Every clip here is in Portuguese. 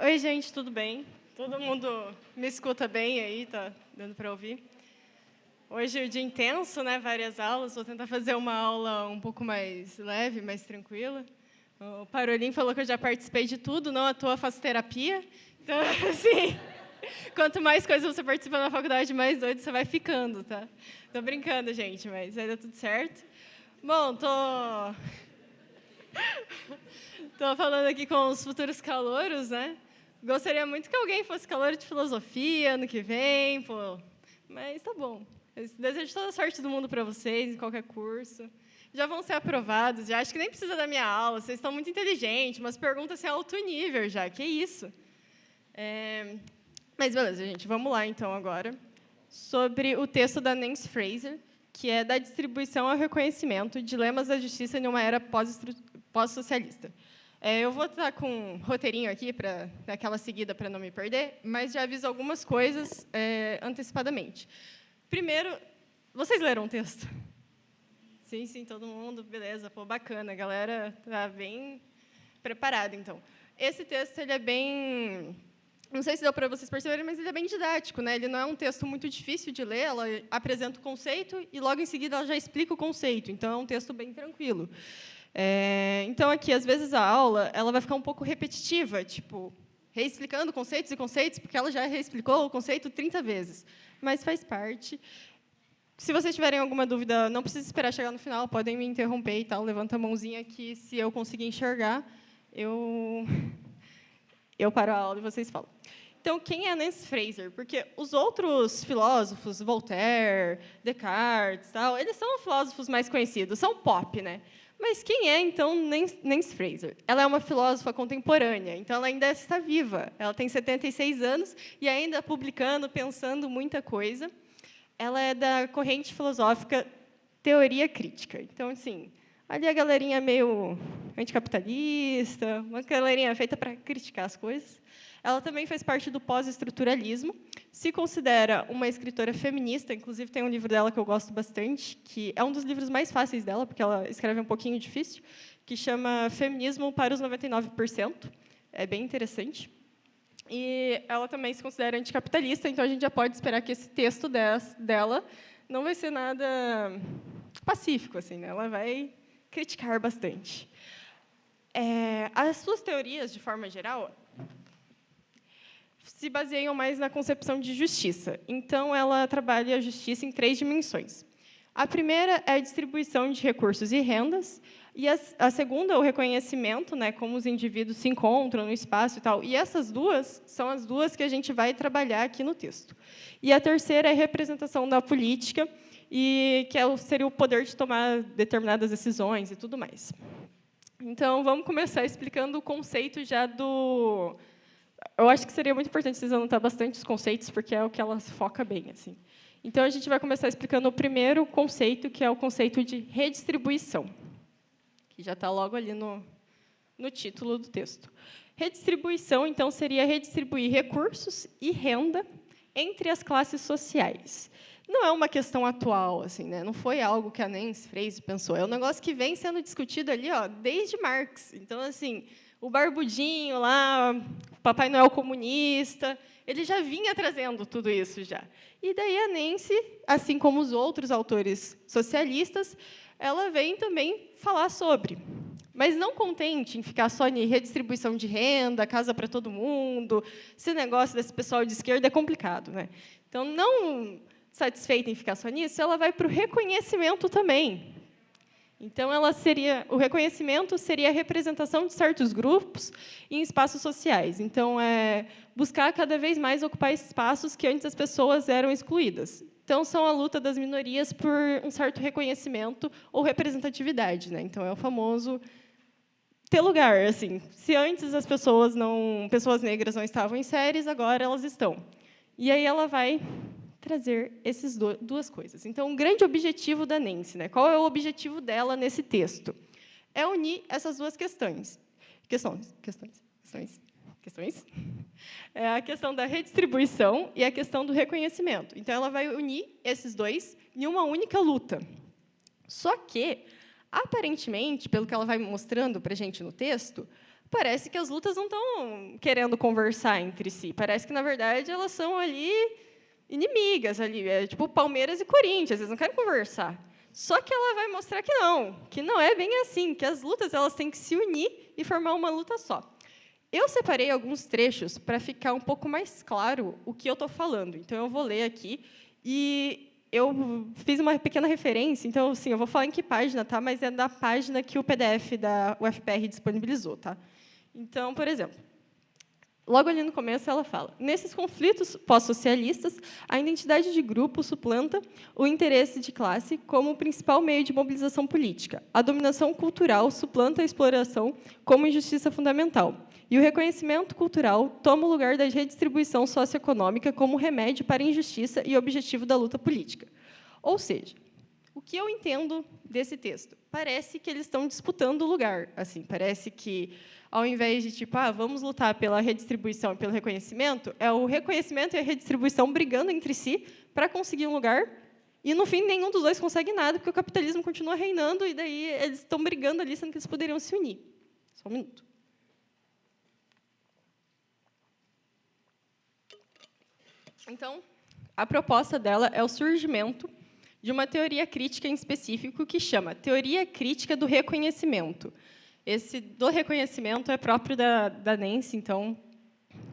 Oi, gente, tudo bem? Todo mundo me escuta bem aí? Tá dando para ouvir? Hoje é o dia intenso, né? Várias aulas. Vou tentar fazer uma aula um pouco mais leve, mais tranquila. O Parolin falou que eu já participei de tudo, não à toa faço terapia. Então, assim, quanto mais coisas você participa na faculdade, mais doido você vai ficando, tá? Tô brincando, gente, mas vai dar tudo certo. Bom, tô falando aqui com os futuros calouros, né? Gostaria muito que alguém fosse calouro de filosofia ano que vem, pô. Mas tá bom. Eu desejo toda a sorte do mundo para vocês, em qualquer curso. Já vão ser aprovados, já acho que nem precisa da minha aula, vocês estão muito inteligentes, umas perguntas assim, alto nível já, que isso. Mas beleza, gente, vamos lá então agora. Sobre o texto da Nancy Fraser, que é da distribuição ao reconhecimento, dilemas da justiça em uma era pós-socialista. Eu vou estar com um roteirinho aqui para dar aquela seguida para não me perder, mas já aviso algumas coisas antecipadamente. Primeiro, vocês leram o texto? Sim, todo mundo, beleza, pô, bacana, a galera está bem preparada, então. Esse texto ele é bem, não sei se deu para vocês perceberem, mas ele é bem didático, né? Ele não é um texto muito difícil de ler, ela apresenta o conceito e logo em seguida ela já explica o conceito, então é um texto bem tranquilo. Então, aqui, às vezes, a aula ela vai ficar um pouco repetitiva, tipo, reexplicando conceitos e conceitos, porque ela já reexplicou o conceito 30 vezes. Mas faz parte. Se vocês tiverem alguma dúvida, não precisa esperar chegar no final, podem me interromper e tal, levanta a mãozinha que, se eu conseguir enxergar, eu paro a aula e vocês falam. Então, quem é Nancy Fraser? Porque os outros filósofos, Voltaire, Descartes, tal, eles são filósofos mais conhecidos, são pop, né? Mas quem é, então, Nancy Fraser? Ela é uma filósofa contemporânea, então ela ainda está viva. Ela tem 76 anos e ainda publicando, pensando muita coisa. Ela é da corrente filosófica teoria crítica. Então, assim, ali a galerinha meio anticapitalista, uma galerinha feita para criticar as coisas. Ela também faz parte do pós-estruturalismo, se considera uma escritora feminista, inclusive tem um livro dela que eu gosto bastante, que é um dos livros mais fáceis dela, porque ela escreve um pouquinho difícil, que chama Feminismo para os 99%. É bem interessante. E ela também se considera anticapitalista, então a gente já pode esperar que esse texto dela não vai ser nada pacífico, assim, né? Ela vai criticar bastante. As suas teorias, de forma geral, se baseiam mais na concepção de justiça. Então, ela trabalha a justiça em 3 dimensões. A primeira é a distribuição de recursos e rendas, e a segunda, o reconhecimento, né, como os indivíduos se encontram no espaço e tal. E essas duas são as duas que a gente vai trabalhar aqui no texto. E a terceira é a representação da política, e que seria o poder de tomar determinadas decisões e tudo mais. Então, vamos começar explicando o conceito já do... Eu acho que seria muito importante vocês anotar bastante os conceitos, porque é o que ela foca bem, assim. Então, a gente vai começar explicando o primeiro conceito, que é o conceito de redistribuição, que já está logo ali no título do texto. Redistribuição, então, seria redistribuir recursos e renda entre as classes sociais. Não é uma questão atual, assim, né? Não foi algo que a Nancy Fraser pensou. É um negócio que vem sendo discutido ali, ó, desde Marx. Então, assim, o Barbudinho lá, o Papai Noel comunista, ele já vinha trazendo tudo isso já. E daí a Nancy, assim como os outros autores socialistas, ela vem também falar sobre. Mas não contente em ficar só em redistribuição de renda, casa para todo mundo, esse negócio desse pessoal de esquerda é complicado, né? Então, não satisfeita em ficar só nisso, ela vai para o reconhecimento também. Então, o reconhecimento seria a representação de certos grupos em espaços sociais. Então, buscar cada vez mais ocupar espaços que antes as pessoas eram excluídas. Então, são a luta das minorias por um certo reconhecimento ou representatividade, né? Então, é o famoso ter lugar. Assim, se antes as pessoas negras não estavam em séries, agora elas estão. E aí ela vai trazer essas duas coisas. Então, o grande objetivo da Nancy, né? Qual é o objetivo dela nesse texto? É unir essas duas questões. É a questão da redistribuição e a questão do reconhecimento. Então, ela vai unir esses dois em uma única luta. Só que, aparentemente, pelo que ela vai mostrando para a gente no texto, parece que as lutas não estão querendo conversar entre si. Parece que, na verdade, elas são ali inimigas. Ali. É tipo Palmeiras e Corinthians, eles não querem conversar. Só que ela vai mostrar que não é bem assim, que as lutas elas têm que se unir e formar uma luta só. Eu separei alguns trechos para ficar um pouco mais claro o que eu estou falando. Então, eu vou ler aqui. E eu fiz uma pequena referência. Então, assim, eu vou falar em que página, tá? Mas é da página que o PDF da UFPR disponibilizou. Tá? Então, por exemplo, logo ali no começo, ela fala: nesses conflitos pós-socialistas, a identidade de grupo suplanta o interesse de classe como o principal meio de mobilização política. A dominação cultural suplanta a exploração como injustiça fundamental. E o reconhecimento cultural toma o lugar da redistribuição socioeconômica como remédio para a injustiça e objetivo da luta política. Ou seja, o que eu entendo desse texto? Parece que eles estão disputando o lugar. Assim, parece que, ao invés de, tipo, vamos lutar pela redistribuição e pelo reconhecimento, é o reconhecimento e a redistribuição brigando entre si para conseguir um lugar, e, no fim, nenhum dos dois consegue nada, porque o capitalismo continua reinando, e daí eles estão brigando ali, sendo que eles poderiam se unir. Só um minuto. Então, a proposta dela é o surgimento de uma teoria crítica em específico que chama Teoria Crítica do Reconhecimento. Esse do reconhecimento é próprio da Nancy, então,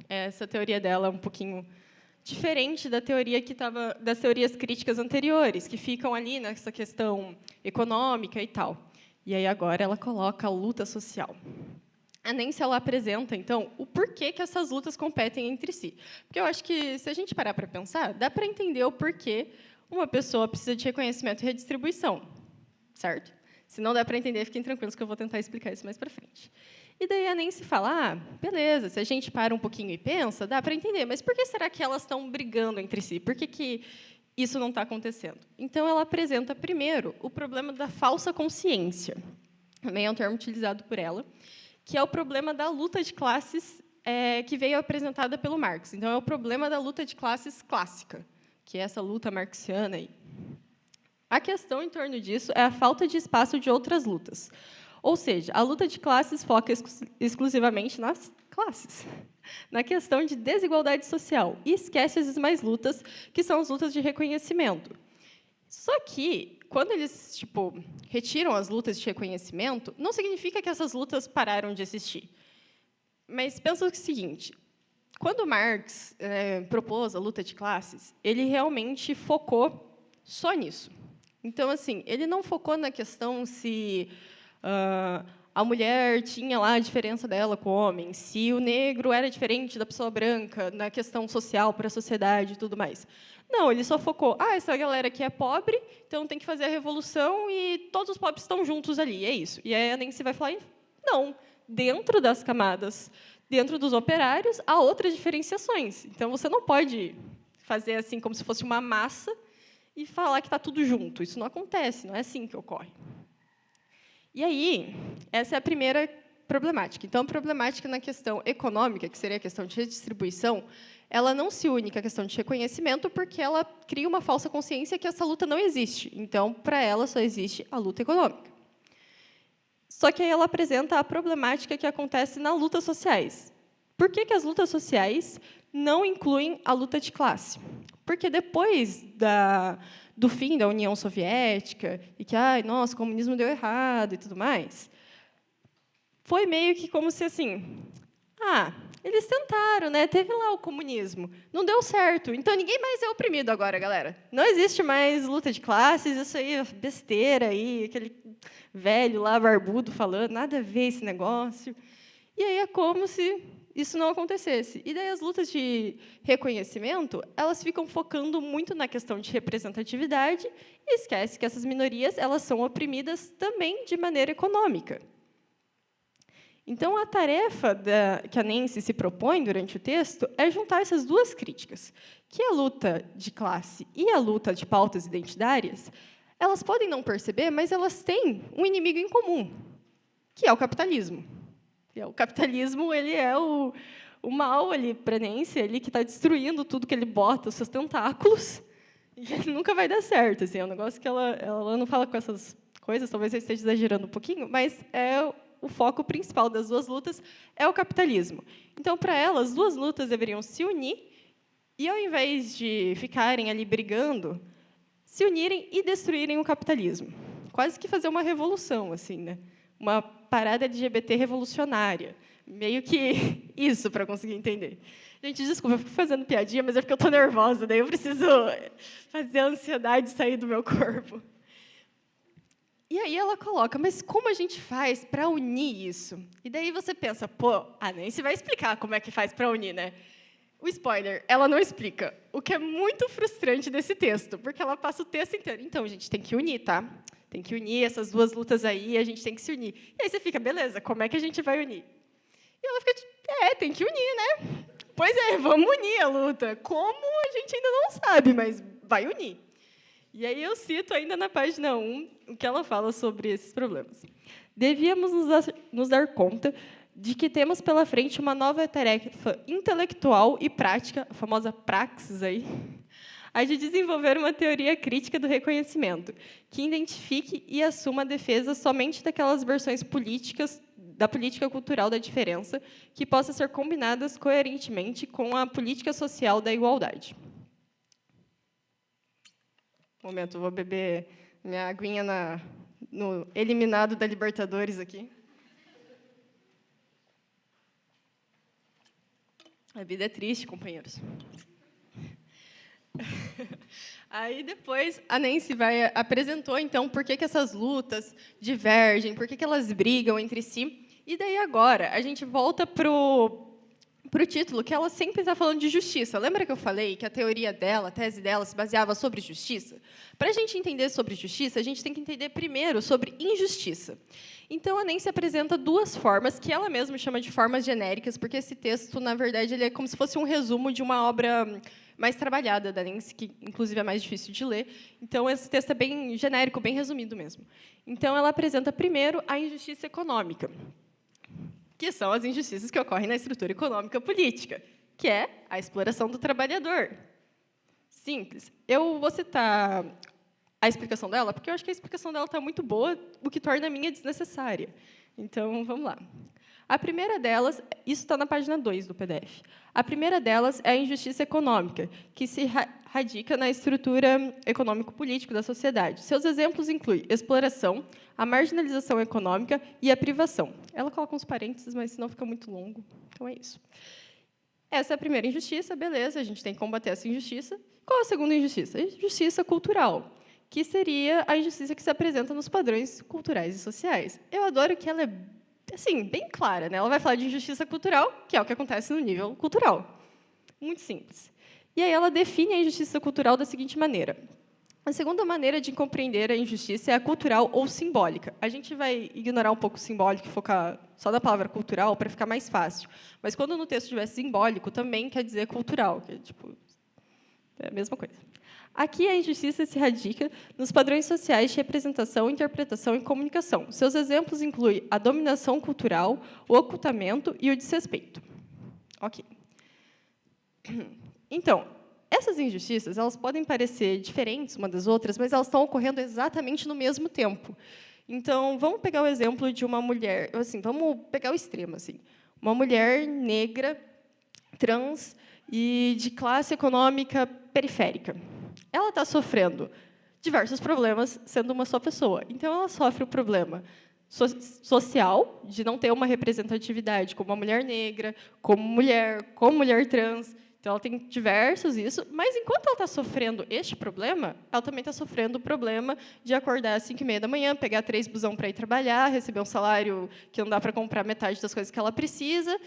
essa teoria dela é um pouquinho diferente da teoria das teorias críticas anteriores, que ficam ali nessa questão econômica e tal. E aí, agora, ela coloca a luta social. A Nancy ela apresenta, então, o porquê que essas lutas competem entre si. Porque eu acho que, se a gente parar para pensar, dá para entender o porquê uma pessoa precisa de reconhecimento e redistribuição, certo? Se não dá para entender, fiquem tranquilos que eu vou tentar explicar isso mais para frente. E daí a Nancy fala, beleza, se a gente para um pouquinho e pensa, dá para entender, mas por que será que elas estão brigando entre si? Por que isso não está acontecendo? Então, ela apresenta, primeiro, o problema da falsa consciência. Também é um termo utilizado por ela, que é o problema da luta de classes que veio apresentada pelo Marx. Então, é o problema da luta de classes clássica, que é essa luta marxiana aí. A questão em torno disso é a falta de espaço de outras lutas. Ou seja, a luta de classes foca exclusivamente nas classes, na questão de desigualdade social, e esquece as demais lutas, que são as lutas de reconhecimento. Só que, quando eles retiram as lutas de reconhecimento, não significa que essas lutas pararam de existir. Mas pensa o seguinte, quando Marx propôs a luta de classes, ele realmente focou só nisso. Então, assim, ele não focou na questão se a mulher tinha lá a diferença dela com o homem, se o negro era diferente da pessoa branca, na questão social para a sociedade e tudo mais. Não, ele só focou, essa galera aqui é pobre, então tem que fazer a revolução e todos os pobres estão juntos ali, é isso. E aí a Nancy vai falar, não, dentro das camadas, dentro dos operários, há outras diferenciações. Então, você não pode fazer assim como se fosse uma massa e falar que está tudo junto. Isso não acontece, não é assim que ocorre. E aí, essa é a primeira problemática. Então, a problemática na questão econômica, que seria a questão de redistribuição, ela não se une com a questão de reconhecimento, porque ela cria uma falsa consciência que essa luta não existe. Então, para ela, só existe a luta econômica. Só que aí ela apresenta a problemática que acontece nas lutas sociais. Por que as lutas sociais não incluem a luta de classe? Porque depois do fim da União Soviética, e que, nossa, o comunismo deu errado e tudo mais, foi meio que como se, assim, eles tentaram, né? Teve lá o comunismo, não deu certo, então ninguém mais é oprimido agora, galera. Não existe mais luta de classes, isso aí é besteira, aí, aquele velho lá, barbudo, falando, nada a ver esse negócio. E aí é como se isso não acontecesse. E daí as lutas de reconhecimento, elas ficam focando muito na questão de representatividade e esquece que essas minorias elas são oprimidas também de maneira econômica. Então, a tarefa que a Nancy se propõe durante o texto é juntar essas duas críticas, que a luta de classe e a luta de pautas identitárias, elas podem não perceber, mas elas têm um inimigo em comum, que é o capitalismo. O capitalismo ele é o mal ali para Nancy, ele que está destruindo tudo que ele bota, os seus tentáculos, e ele nunca vai dar certo. Assim, é um negócio que ela não fala com essas coisas, talvez eu esteja exagerando um pouquinho, mas é o foco principal das duas lutas é o capitalismo. Então, para ela, as duas lutas deveriam se unir e, ao invés de ficarem ali brigando, se unirem e destruírem o capitalismo. Quase que fazer uma revolução, assim, né? Uma parada LGBT revolucionária. Meio que isso, para conseguir entender. Gente, desculpa, eu fico fazendo piadinha, mas é porque eu estou nervosa, daí eu preciso fazer a ansiedade sair do meu corpo. E aí ela coloca, mas como a gente faz para unir isso? E daí você pensa, pô, a Nancy vai explicar como é que faz para unir, né? O spoiler, ela não explica, o que é muito frustrante desse texto, porque ela passa o texto inteiro. Então, a gente tem que unir, tá? Tem que unir essas duas lutas aí, a gente tem que se unir. E aí você fica, beleza, como é que a gente vai unir? E ela fica, tem que unir, né? Pois é, vamos unir a luta. Como a gente ainda não sabe, mas vai unir. E aí eu cito ainda na página 1 o que ela fala sobre esses problemas. Devíamos nos dar conta de que temos pela frente uma nova tarefa intelectual e prática, a famosa praxis aí, a de desenvolver uma teoria crítica do reconhecimento, que identifique e assuma a defesa somente daquelas versões políticas da política cultural da diferença, que possa ser combinadas coerentemente com a política social da igualdade. Um momento, vou beber minha aguinha no eliminado da Libertadores aqui. A vida é triste, companheiros. Aí, depois, a Nancy apresentou, então, por que essas lutas divergem, por que elas brigam entre si. E daí, agora, a gente volta para o título, que ela sempre está falando de justiça. Lembra que eu falei que a teoria dela, a tese dela, se baseava sobre justiça? Para a gente entender sobre justiça, a gente tem que entender primeiro sobre injustiça. Então, a Nancy apresenta duas formas, que ela mesma chama de formas genéricas, porque esse texto, na verdade, ele é como se fosse um resumo de uma obra mais trabalhada da Nancy, que, inclusive, é mais difícil de ler. Então, esse texto é bem genérico, bem resumido mesmo. Então, ela apresenta, primeiro, a injustiça econômica, que são as injustiças que ocorrem na estrutura econômica política, que é a exploração do trabalhador. Simples. Eu vou citar a explicação dela, porque eu acho que a explicação dela está muito boa, o que torna a minha desnecessária. Então, vamos lá. A primeira delas, isso está na página 2 do PDF. A primeira delas é a injustiça econômica, que se radica na estrutura econômico-política da sociedade. Seus exemplos incluem exploração, a marginalização econômica e a privação. Ela coloca uns parênteses, mas senão fica muito longo. Então, é isso. Essa é a primeira injustiça, beleza, a gente tem que combater essa injustiça. Qual a segunda injustiça? A injustiça cultural, que seria a injustiça que se apresenta nos padrões culturais e sociais. Eu adoro que ela é assim, bem clara, né? Ela vai falar de injustiça cultural, que é o que acontece no nível cultural. Muito simples. E aí ela define a injustiça cultural da seguinte maneira. A segunda maneira de compreender a injustiça é a cultural ou simbólica. A gente vai ignorar um pouco o simbólico e focar só na palavra cultural para ficar mais fácil. Mas quando no texto tiver simbólico, também quer dizer cultural, que é a mesma coisa. Aqui, a injustiça se radica nos padrões sociais de representação, interpretação e comunicação. Seus exemplos incluem a dominação cultural, o ocultamento e o desrespeito. Ok. Então, essas injustiças elas podem parecer diferentes umas das outras, mas elas estão ocorrendo exatamente no mesmo tempo. Então, vamos pegar o exemplo de uma mulher, assim, vamos pegar o extremo, assim, uma mulher negra, trans e de classe econômica periférica. Ela está sofrendo diversos problemas sendo uma só pessoa. Então, ela sofre o problema social, de não ter uma representatividade como uma mulher negra, como mulher trans. Então, ela tem diversos isso. Mas, enquanto ela está sofrendo este problema, ela também está sofrendo o problema de acordar às 5h30 da manhã, pegar 3 busão para ir trabalhar, receber um salário que não dá para comprar metade das coisas que ela precisa,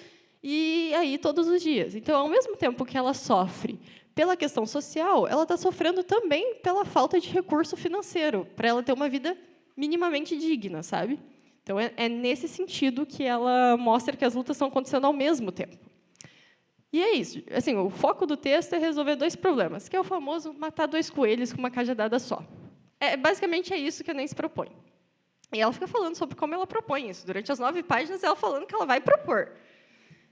e aí todos os dias. Então, ao mesmo tempo que ela sofre pela questão social, ela está sofrendo também pela falta de recurso financeiro, para ela ter uma vida minimamente digna, sabe? Então, é nesse sentido que ela mostra que as lutas estão acontecendo ao mesmo tempo. E é isso. Assim, o foco do texto é resolver 2 problemas, que é o famoso matar 2 coelhos com uma cajadada só. Basicamente, é isso que a Nancy propõe. E ela fica falando sobre como ela propõe isso. Durante as 9 páginas, ela falando que ela vai propor.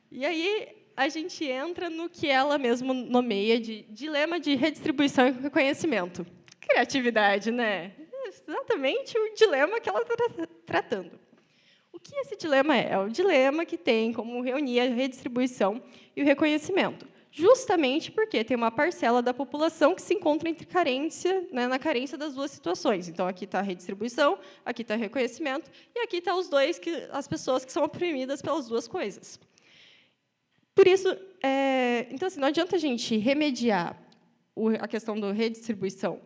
E aí, a gente entra no que ela mesma nomeia de dilema de redistribuição e reconhecimento. Criatividade, né? É exatamente o dilema que ela está tratando. O que esse dilema é? É o dilema que tem como reunir a redistribuição e o reconhecimento, justamente porque tem uma parcela da população que se encontra entre carência, né, na carência das duas situações. Então, aqui está a redistribuição, aqui está o reconhecimento, e aqui está os dois, as pessoas que são oprimidas pelas duas coisas. Por isso, então, assim, não adianta a gente remediar a questão da redistribuição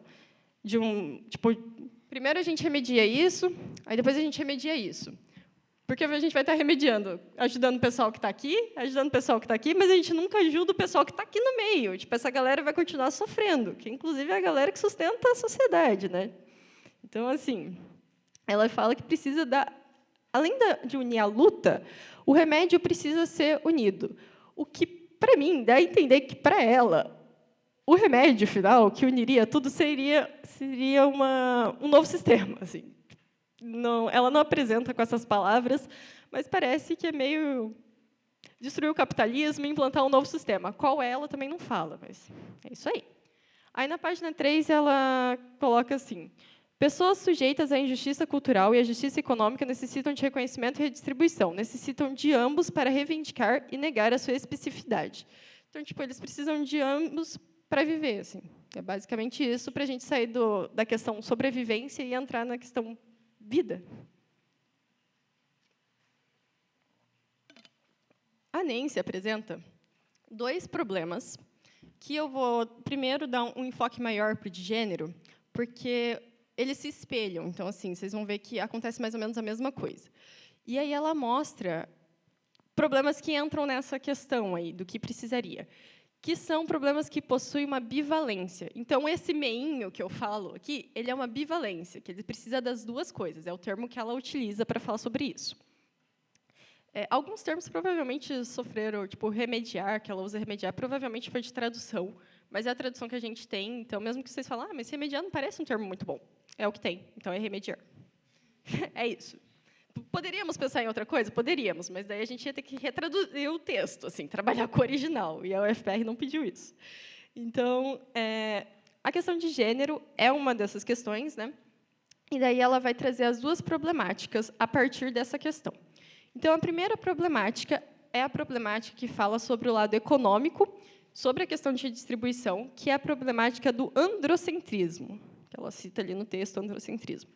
tipo, primeiro a gente remedia isso, aí depois a gente remedia isso. Porque a gente vai estar remediando, ajudando o pessoal que está aqui, ajudando o pessoal que está aqui, mas a gente nunca ajuda o pessoal que está aqui no meio. Tipo, essa galera vai continuar sofrendo, que, inclusive, é a galera que sustenta a sociedade, né? Então, assim, ela fala que precisa além de unir a luta, o remédio precisa ser unido. O que, para mim, dá a entender que, para ela, o remédio final, que uniria tudo, seria um novo sistema, assim. Não, ela não apresenta com essas palavras, mas parece que é meio destruir o capitalismo e implantar um novo sistema. Qual é, ela também não fala, mas é isso aí. Aí, na página 3, ela coloca assim: pessoas sujeitas à injustiça cultural e à justiça econômica necessitam de reconhecimento e redistribuição, necessitam de ambos para reivindicar e negar a sua especificidade. Então, tipo, eles precisam de ambos para viver. Assim. É basicamente isso, para a gente sair da questão sobrevivência e entrar na questão vida. A Nancy apresenta 2 problemas que eu vou, primeiro, dar um enfoque maior para o de gênero, porque eles se espelham. Então, assim, vocês vão ver que acontece mais ou menos a mesma coisa. E aí ela mostra problemas que entram nessa questão aí, do que precisaria, que são problemas que possuem uma bivalência. Então, esse meinho que eu falo aqui, ele é uma bivalência, que ele precisa das duas coisas. É o termo que ela utiliza para falar sobre isso. Alguns termos provavelmente sofreram, tipo, remediar, que ela usa remediar, provavelmente foi de tradução, mas é a tradução que a gente tem, então, mesmo que vocês falem, mas remediar não parece um termo muito bom. É o que tem, então é remediar. É isso. Poderíamos pensar em outra coisa? Poderíamos, mas daí a gente ia ter que retraduzir o texto, assim, trabalhar com o original, e a UFPR não pediu isso. Então, a questão de gênero é uma dessas questões, né? E daí ela vai trazer as 2 problemáticas a partir dessa questão. Então, a primeira problemática é a problemática que fala sobre o lado econômico, sobre a questão de redistribuição, que é a problemática do androcentrismo, que ela cita ali no texto, androcentrismo.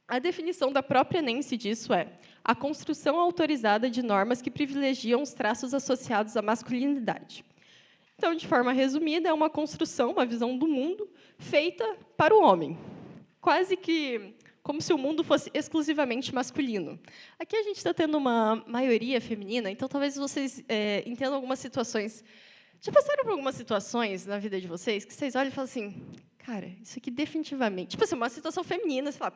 A definição da própria Nancy disso é a construção autorizada de normas que privilegiam os traços associados à masculinidade. Então, de forma resumida, é uma construção, uma visão do mundo feita para o homem, quase que como se o mundo fosse exclusivamente masculino. Aqui a gente está tendo uma maioria feminina, então talvez vocês entendam algumas situações. Já passaram por algumas situações na vida de vocês que vocês olham e falam assim, cara, isso aqui definitivamente... Tipo assim, uma situação feminina, sei lá,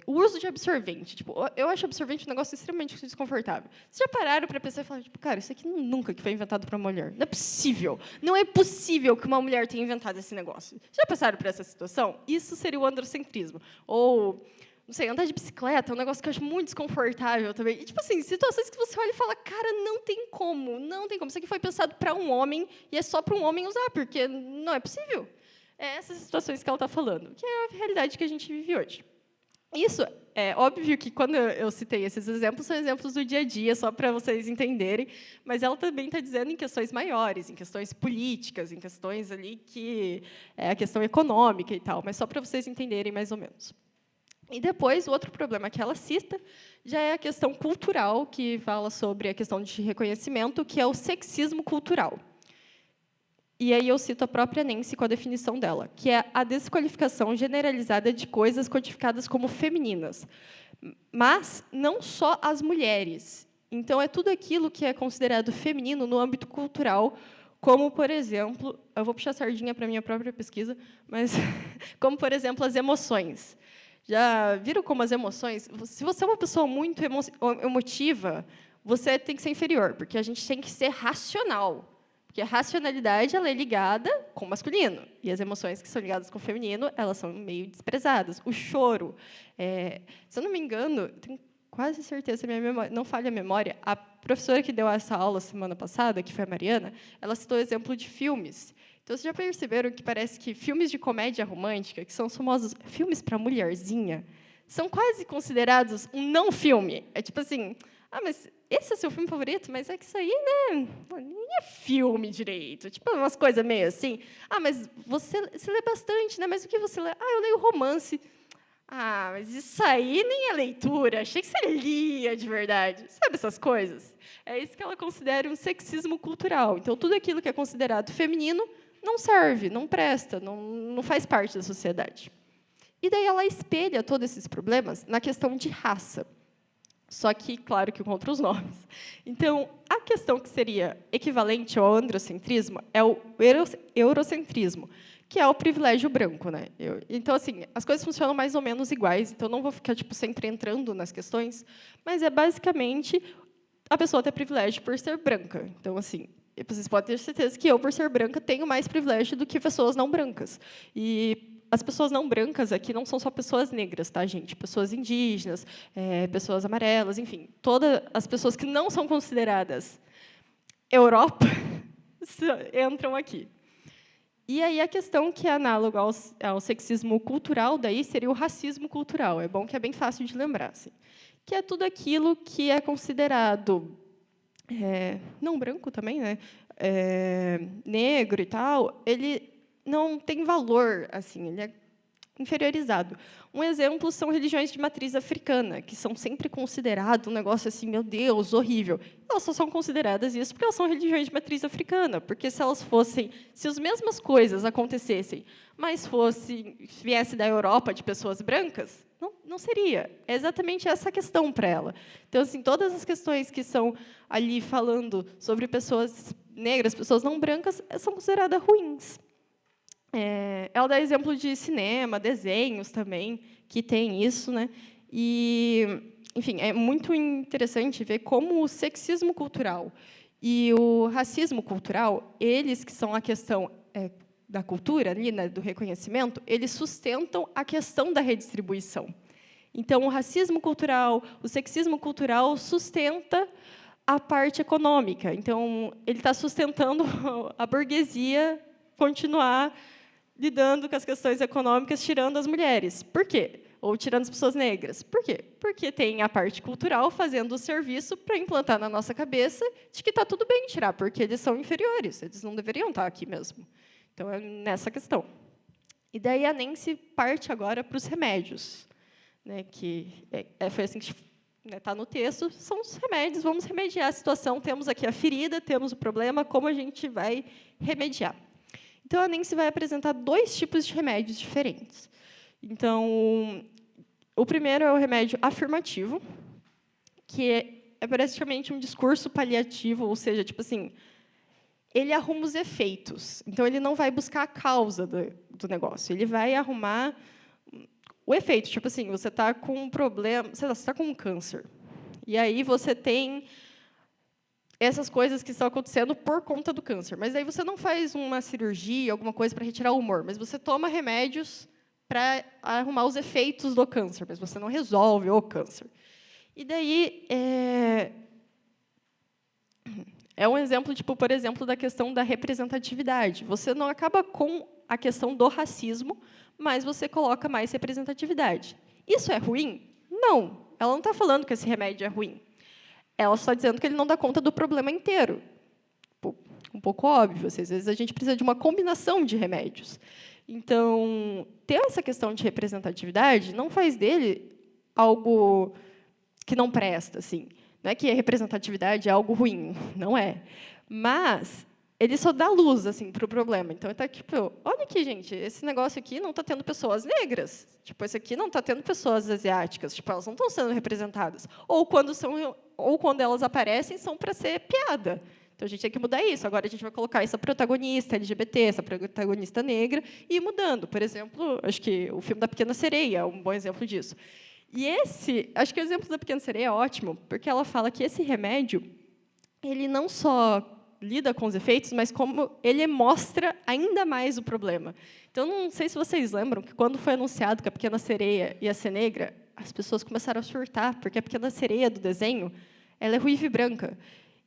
o uso de absorvente. Tipo, eu acho absorvente um negócio extremamente desconfortável. Vocês já pararam para pensar e falar, tipo, cara, isso aqui nunca que foi inventado para mulher. Não é possível. Não é possível que uma mulher tenha inventado esse negócio. Já passaram por essa situação? Isso seria o androcentrismo. Ou, não sei, andar de bicicleta é um negócio que eu acho muito desconfortável também. E, tipo assim, situações que você olha e fala, cara, não tem como, não tem como. Isso aqui foi pensado para um homem e é só para um homem usar, porque não é possível. É essas situações que ela está falando, que é a realidade que a gente vive hoje. Isso, é óbvio que, quando eu citei esses exemplos, são exemplos do dia a dia, só para vocês entenderem, mas ela também está dizendo em questões maiores, em questões políticas, em questões ali que é a questão econômica e tal, mas só para vocês entenderem mais ou menos. E depois, o outro problema que ela cita já é a questão cultural, que fala sobre a questão de reconhecimento, que é o sexismo cultural. E aí eu cito a própria Nancy com a definição dela, que é a desqualificação generalizada de coisas codificadas como femininas, mas não só as mulheres. Então, é tudo aquilo que é considerado feminino no âmbito cultural, como, por exemplo, eu vou puxar a sardinha para a minha própria pesquisa, mas como, por exemplo, as emoções. Já viram como as emoções? Se você é uma pessoa muito emotiva, você tem que ser inferior, porque a gente tem que ser racional. Porque a racionalidade ela é ligada com o masculino, e as emoções que são ligadas com o feminino, elas são meio desprezadas. O choro, se eu não me engano, tenho quase certeza, minha memória, não falha a memória, a professora que deu essa aula semana passada, que foi a Mariana, ela citou o exemplo de filmes. Então, vocês já perceberam que parece que filmes de comédia romântica, que são os famosos filmes para mulherzinha, são quase considerados um não filme. É tipo assim, mas esse é seu filme favorito? Mas é que isso aí, né, nem é filme direito. Tipo, umas coisas meio assim. Mas você lê bastante, né? Mas o que você lê? Eu leio romance. Mas isso aí nem é leitura. Achei que você lia de verdade. Sabe essas coisas? É isso que ela considera um sexismo cultural. Então, tudo aquilo que é considerado feminino não serve, não presta, não faz parte da sociedade. E daí ela espelha todos esses problemas na questão de raça. Só que, claro, que com outros nomes. Então, a questão que seria equivalente ao androcentrismo é o eurocentrismo, que é o privilégio branco, né? Então, assim, as coisas funcionam mais ou menos iguais, então não vou ficar sempre entrando nas questões, mas é basicamente a pessoa ter privilégio por ser branca. Então, assim, vocês podem ter certeza que eu, por ser branca, tenho mais privilégio do que pessoas não brancas. E as pessoas não brancas aqui não são só pessoas negras, tá, gente? Pessoas indígenas, pessoas amarelas, enfim, todas as pessoas que não são consideradas Europa entram aqui. E aí a questão que é análoga ao sexismo cultural daí seria o racismo cultural. É bom que é bem fácil de lembrar, assim, que é tudo aquilo que é considerado não branco também, né? Negro e tal, ele não tem valor, assim, ele é inferiorizado. Um exemplo são religiões de matriz africana, que são sempre consideradas um negócio assim, meu Deus, horrível. Elas só são consideradas isso porque elas são religiões de matriz africana, porque se as mesmas coisas acontecessem, mas viesse da Europa de pessoas brancas, não seria. É exatamente essa a questão para ela. Então, assim, todas as questões que são ali falando sobre pessoas negras, pessoas não brancas, são consideradas ruins. Ela dá exemplo de cinema, desenhos também, que tem isso, né? E, enfim, é muito interessante ver como o sexismo cultural e o racismo cultural, eles que são a questão da cultura, ali, né, do reconhecimento, eles sustentam a questão da redistribuição. Então, o racismo cultural, o sexismo cultural sustenta a parte econômica. Então, ele está sustentando a burguesia continuar lidando com as questões econômicas, tirando as mulheres. Por quê? Ou tirando as pessoas negras. Por quê? Porque tem a parte cultural fazendo o serviço para implantar na nossa cabeça de que está tudo bem tirar, porque eles são inferiores, eles não deveriam estar aqui mesmo. Então, é nessa questão. E daí a Nancy parte agora para os remédios, né, que foi assim que está no texto, são os remédios, vamos remediar a situação, temos aqui a ferida, temos o problema, como a gente vai remediar? Então, a Nancy vai apresentar 2 tipos de remédios diferentes. Então, o primeiro é o remédio afirmativo, que é praticamente um discurso paliativo, ou seja, tipo assim, ele arruma os efeitos. Então, ele não vai buscar a causa do negócio, ele vai arrumar o efeito. Tipo assim, você está com um problema, você está com um câncer, e aí você tem essas coisas que estão acontecendo por conta do câncer. Mas aí você não faz uma cirurgia, alguma coisa para retirar o humor, mas você toma remédios para arrumar os efeitos do câncer, mas você não resolve o câncer. E daí é um exemplo, tipo, por exemplo, da questão da representatividade. Você não acaba com a questão do racismo, mas você coloca mais representatividade. Isso é ruim? Não. Ela não está falando que esse remédio é ruim. Ela está dizendo que ele não dá conta do problema inteiro. Um pouco óbvio. Às vezes, a gente precisa de uma combinação de remédios. Então, ter essa questão de representatividade não faz dele algo que não presta. Assim. Não é que a representatividade é algo ruim. Não é. Mas ele só dá luz assim, para o problema. Então, ele está tipo, olha aqui, gente, esse negócio aqui não está tendo pessoas negras. Tipo, esse aqui não está tendo pessoas asiáticas. Tipo, elas não estão sendo representadas. Ou quando elas aparecem, são para ser piada. Então, a gente tem que mudar isso. Agora, a gente vai colocar essa protagonista LGBT, essa protagonista negra, e ir mudando. Por exemplo, acho que o filme da Pequena Sereia é um bom exemplo disso. E acho que o exemplo da Pequena Sereia é ótimo, porque ela fala que esse remédio, ele não só lida com os efeitos, mas como ele mostra ainda mais o problema. Então, não sei se vocês lembram que, quando foi anunciado que a Pequena Sereia ia ser negra, as pessoas começaram a surtar, porque a Pequena Sereia do desenho, ela é ruiva e branca.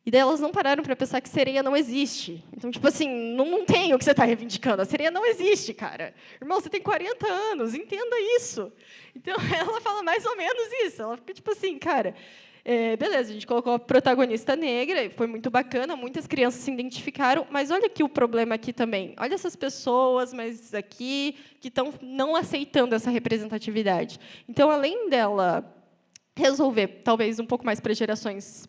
E daí elas não pararam para pensar que sereia não existe. Então, tipo assim, não tem o que você está reivindicando. A sereia não existe, cara. Irmão, você tem 40 anos, entenda isso. Então, ela fala mais ou menos isso. Ela fica tipo assim, cara, beleza, a gente colocou a protagonista negra, foi muito bacana, muitas crianças se identificaram, mas olha aqui o problema aqui também. Olha essas pessoas, mas aqui, que estão não aceitando essa representatividade. Então, além dela resolver, talvez, um pouco mais para gerações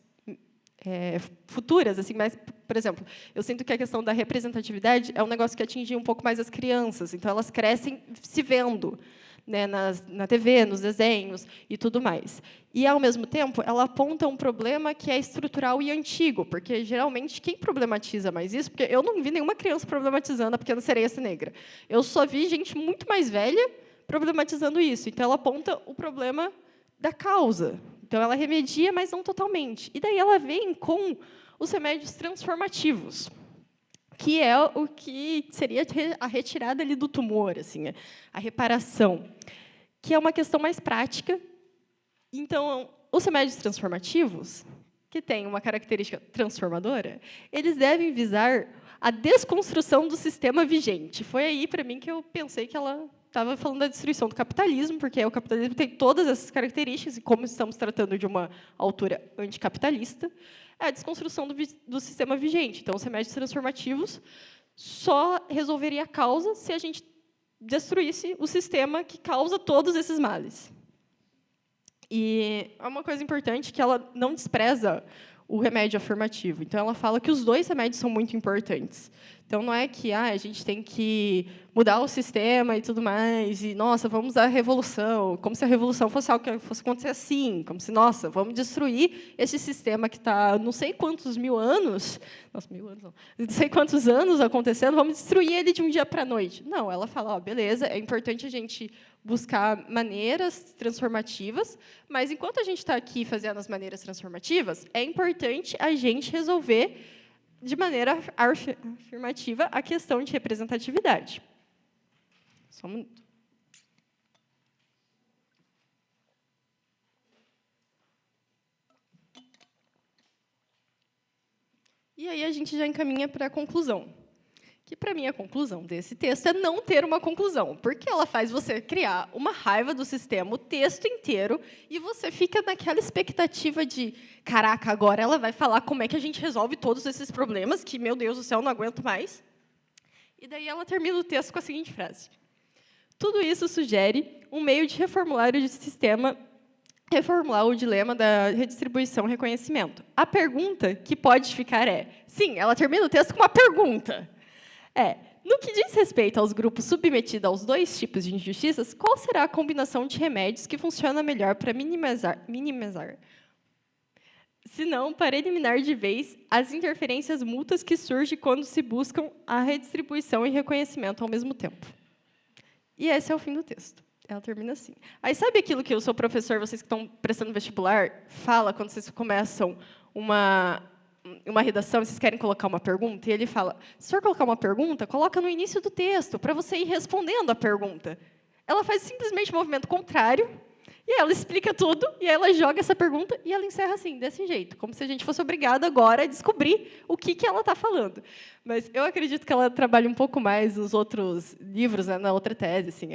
futuras, assim, mas, por exemplo, eu sinto que a questão da representatividade é um negócio que atinge um pouco mais as crianças, então elas crescem se vendo, né, na TV, nos desenhos e tudo mais. E, ao mesmo tempo, ela aponta um problema que é estrutural e antigo, porque, geralmente, quem problematiza mais isso, porque eu não vi nenhuma criança problematizando a Pequena Sereia Negra, eu só vi gente muito mais velha problematizando isso, então ela aponta o problema da causa. Então, ela remedia, mas não totalmente. E daí ela vem com os remédios transformativos, que é o que seria a retirada ali do tumor, assim, a reparação, que é uma questão mais prática. Então, os remédios transformativos, que têm uma característica transformadora, eles devem visar a desconstrução do sistema vigente. Foi aí, para mim, que eu pensei que ela estava falando da destruição do capitalismo, porque o capitalismo tem todas essas características, e como estamos tratando de uma autora anticapitalista, é a desconstrução do sistema vigente. Então, os remédios transformativos só resolveria a causa se a gente destruísse o sistema que causa todos esses males. E é uma coisa importante que ela não despreza o remédio afirmativo. Então, ela fala que os dois remédios são muito importantes. Então, não é que a gente tem que mudar o sistema e tudo mais, e, nossa, vamos usar a revolução, como se a revolução fosse algo que fosse acontecer assim, como se, nossa, vamos destruir esse sistema que está não sei quantos mil anos, nossa, 1000 anos não, não sei quantos anos acontecendo, vamos destruir ele de um dia para a noite. Não, ela fala, ó, beleza, é importante a gente buscar maneiras transformativas, mas, enquanto a gente está aqui fazendo as maneiras transformativas, é importante a gente resolver de maneira afirmativa a questão de representatividade. Só um minuto. E aí a gente já encaminha para a conclusão. Que, para mim, a conclusão desse texto é não ter uma conclusão, porque ela faz você criar uma raiva do sistema o texto inteiro, e você fica naquela expectativa de, caraca, agora ela vai falar como é que a gente resolve todos esses problemas, que, meu Deus do céu, não aguento mais. E daí ela termina o texto com a seguinte frase: tudo isso sugere um meio de reformular o sistema, reformular o dilema da redistribuição e reconhecimento. A pergunta que pode ficar é... Sim, ela termina o texto com uma pergunta. No que diz respeito aos grupos submetidos aos dois tipos de injustiças, qual será a combinação de remédios que funciona melhor para minimizar, se não para eliminar de vez as interferências mútuas que surgem quando se buscam a redistribuição e reconhecimento ao mesmo tempo? E esse é o fim do texto. Ela termina assim. Aí, sabe aquilo que o seu professor, vocês que estão prestando vestibular, fala quando vocês começam uma redação e vocês querem colocar uma pergunta? E ele fala, se for colocar uma pergunta, coloca no início do texto, para você ir respondendo a pergunta. Ela faz simplesmente o movimento contrário, e ela explica tudo, e ela joga essa pergunta, e ela encerra assim, desse jeito, como se a gente fosse obrigado agora a descobrir o que ela está falando. Mas eu acredito que ela trabalha um pouco mais nos outros livros, né, na outra tese. Assim,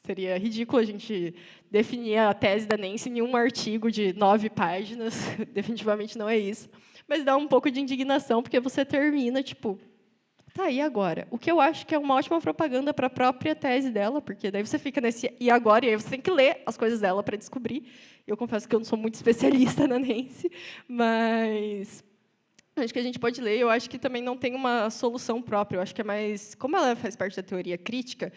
seria ridículo a gente definir a tese da Nancy em um artigo de 9 páginas. Definitivamente não é isso. Mas dá um pouco de indignação, porque você termina, tipo, tá, e agora? O que eu acho que é uma ótima propaganda para a própria tese dela, porque daí você fica nesse e agora, e aí você tem que ler as coisas dela para descobrir. Eu confesso que eu não sou muito especialista na Nancy, mas acho que a gente pode ler. Eu acho que também não tem uma solução própria. Eu acho que é mais... Como ela faz parte da teoria crítica,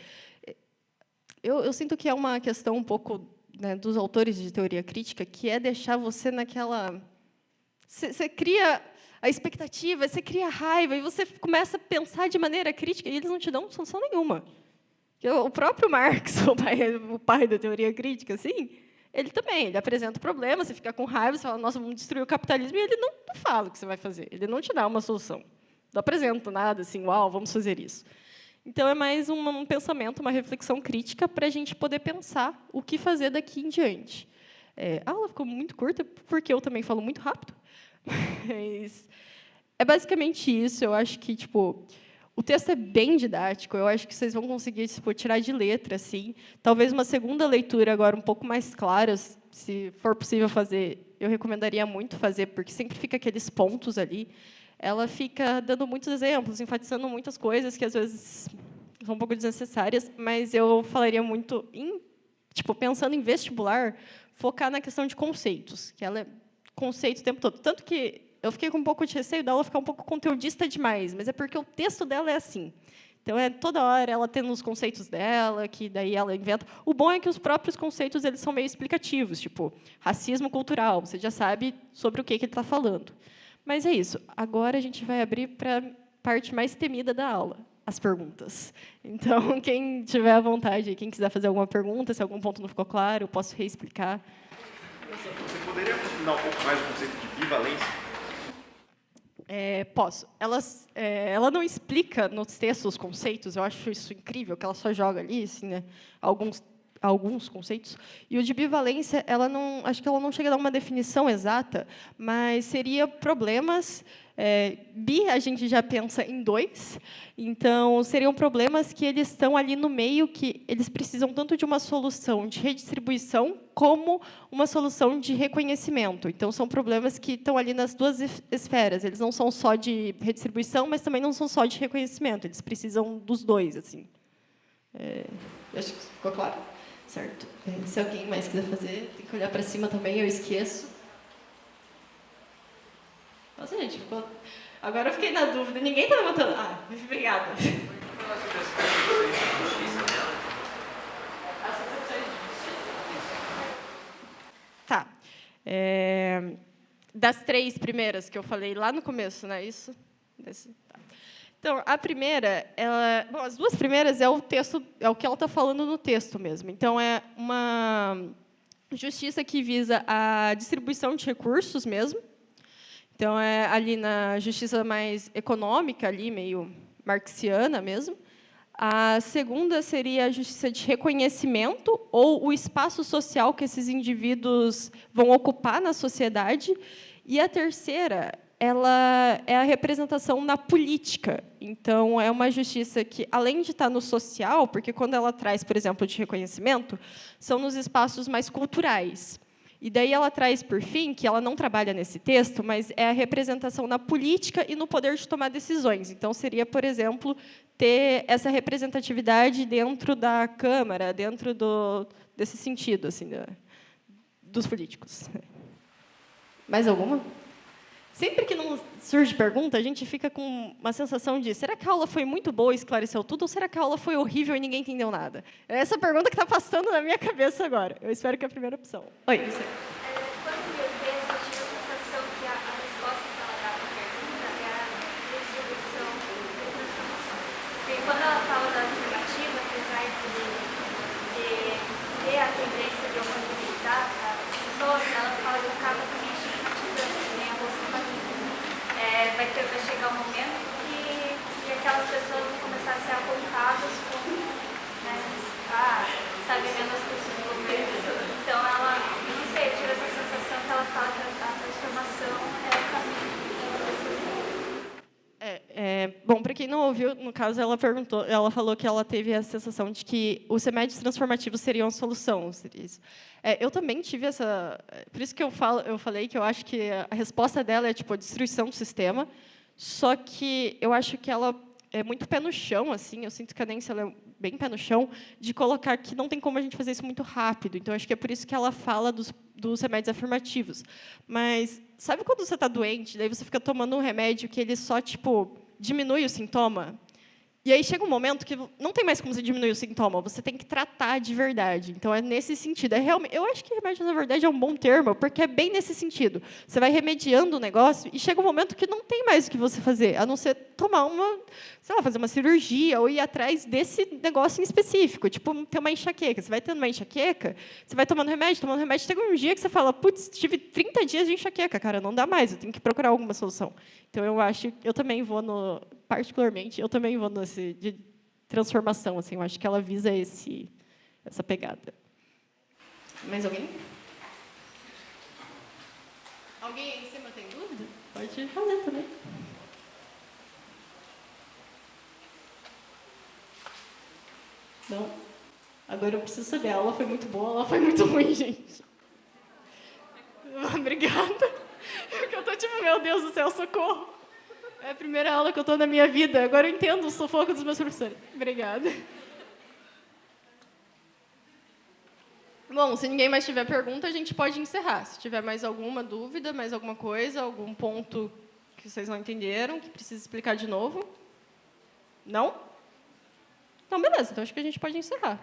eu sinto que é uma questão um pouco, né, dos autores de teoria crítica, que é deixar você naquela... Você cria a expectativa, você cria a raiva, e você começa a pensar de maneira crítica, e eles não te dão solução nenhuma. O próprio Marx, o pai da teoria crítica, assim, ele também, ele apresenta o problema, você fica com raiva, você fala, nossa, vamos destruir o capitalismo, e ele não fala o que você vai fazer, ele não te dá uma solução. Não apresenta nada assim, uau, vamos fazer isso. Então, é mais um pensamento, uma reflexão crítica para a gente poder pensar o que fazer daqui em diante. A aula ficou muito curta, porque eu também falo muito rápido, Mas é basicamente isso. Eu acho que, tipo, o texto é bem didático. Eu acho que vocês vão conseguir, tipo, tirar de letra, assim. Talvez uma segunda leitura agora um pouco mais clara, se for possível fazer, eu recomendaria muito fazer, porque sempre fica aqueles pontos ali. Ela fica dando muitos exemplos, enfatizando muitas coisas que, às vezes, são um pouco desnecessárias, mas eu falaria muito, tipo, pensando em vestibular, focar na questão de conceitos, que ela é conceito o tempo todo. Tanto que eu fiquei com um pouco de receio dela ficar um pouco conteudista demais, mas é porque o texto dela é assim. Então, é toda hora ela tendo os conceitos dela, que daí ela inventa. O bom é que os próprios conceitos eles são meio explicativos, tipo, racismo cultural, você já sabe sobre o que ele está falando. Mas é isso. Agora a gente vai abrir para a parte mais temida da aula, as perguntas. Então, quem tiver à vontade, quem quiser fazer alguma pergunta, se algum ponto não ficou claro, eu posso reexplicar. Você poderia explicar um pouco mais o conceito de bivalência? Posso. Ela não explica nos textos os conceitos, eu acho isso incrível, que ela só joga ali, assim, né, alguns conceitos. E o de bivalência, acho que ela não chega a dar uma definição exata, mas seria problemas. Bi, a gente já pensa em dois, então seriam problemas que eles estão ali no meio, que eles precisam tanto de uma solução de redistribuição como uma solução de reconhecimento. Então, são problemas que estão ali nas duas esferas. Eles não são só de redistribuição, mas também não são só de reconhecimento. Eles precisam dos dois, assim. Acho que ficou claro, certo? Se alguém mais quiser fazer, tem que olhar para cima também. Eu esqueço. Nossa, gente, agora eu fiquei na dúvida. Ninguém está levantando. Ah, obrigada. Tá. Das três primeiras que eu falei lá no começo, não é isso? Tá. Então, a primeira, as duas primeiras é o texto, é o que ela está falando no texto mesmo. Então, é uma justiça que visa a distribuição de recursos mesmo. Então, é ali na justiça mais econômica, ali, meio marxiana mesmo. A segunda seria a justiça de reconhecimento, ou o espaço social que esses indivíduos vão ocupar na sociedade. E a terceira, ela é a representação na política. Então, é uma justiça que, além de estar no social, porque quando ela traz, por exemplo, de reconhecimento, são nos espaços mais culturais. E daí ela traz, por fim, que ela não trabalha nesse texto, mas é a representação na política e no poder de tomar decisões. Então, seria, por exemplo, ter essa representatividade dentro da Câmara, dentro desse sentido, assim, dos políticos. Mais alguma? Sempre que não surge pergunta, a gente fica com uma sensação de: será que a aula foi muito boa e esclareceu tudo, ou será que a aula foi horrível e ninguém entendeu nada? É essa pergunta que está passando na minha cabeça agora. Eu espero que é a primeira opção. Oi, você. Quando eu li o texto, eu tive a sensação que a resposta que ela dá para a pergunta é a resolução da transformação. Porque quando ela fala da alternativa, apesar de ter a tendência de homogeneizar as pessoas, ela fala de um caso também estigmatizante, que nem a Bolsa Família. Vai chegar um momento que aquelas pessoas vão começar a ser apontadas como, né, sabe, menos pessoas do governo. Então, ela, não sei, eu tive essa sensação que ela fala que a transformação é o caminho que ela precisa. Bom, para quem não ouviu, no caso, ela falou que ela teve a sensação de que os remédios transformativos seriam a solução. Seria isso. Eu também tive essa... Por isso que eu falei que eu acho que a resposta dela é tipo a destruição do sistema, só que eu acho que ela é muito pé no chão, assim, eu sinto que a Nancy ela é bem pé no chão, de colocar que não tem como a gente fazer isso muito rápido. Então, acho que é por isso que ela fala dos remédios afirmativos. Mas, sabe quando você está doente, daí você fica tomando um remédio que ele só, tipo, diminui o sintoma? E aí chega um momento que não tem mais como você diminuir o sintoma, você tem que tratar de verdade. Então, é nesse sentido. Eu acho que remédio, na verdade, é um bom termo, porque é bem nesse sentido. Você vai remediando o negócio e chega um momento que não tem mais o que você fazer, a não ser tomar fazer uma cirurgia ou ir atrás desse negócio em específico. Tipo, ter uma enxaqueca. Você vai tendo uma enxaqueca, você vai tomando remédio, chega um dia que você fala: putz, tive 30 dias de enxaqueca, cara, não dá mais, eu tenho que procurar alguma solução. Então, eu também vou particularmente, eu também vou nesse de transformação, assim, eu acho que ela visa essa pegada. Mais alguém? Alguém aí em cima tem dúvida? Pode fazer também. Não? Agora eu preciso saber. A aula foi muito boa, a aula foi muito ruim, gente. Obrigada. Porque eu tô tipo, meu Deus do céu, socorro. É a primeira aula que eu tô na minha vida. Agora eu entendo o sufoco dos meus professores. Obrigada. Bom, se ninguém mais tiver pergunta, a gente pode encerrar. Se tiver mais alguma dúvida, mais alguma coisa, algum ponto que vocês não entenderam, que precisa explicar de novo. Não? Então, beleza. Então, acho que a gente pode encerrar.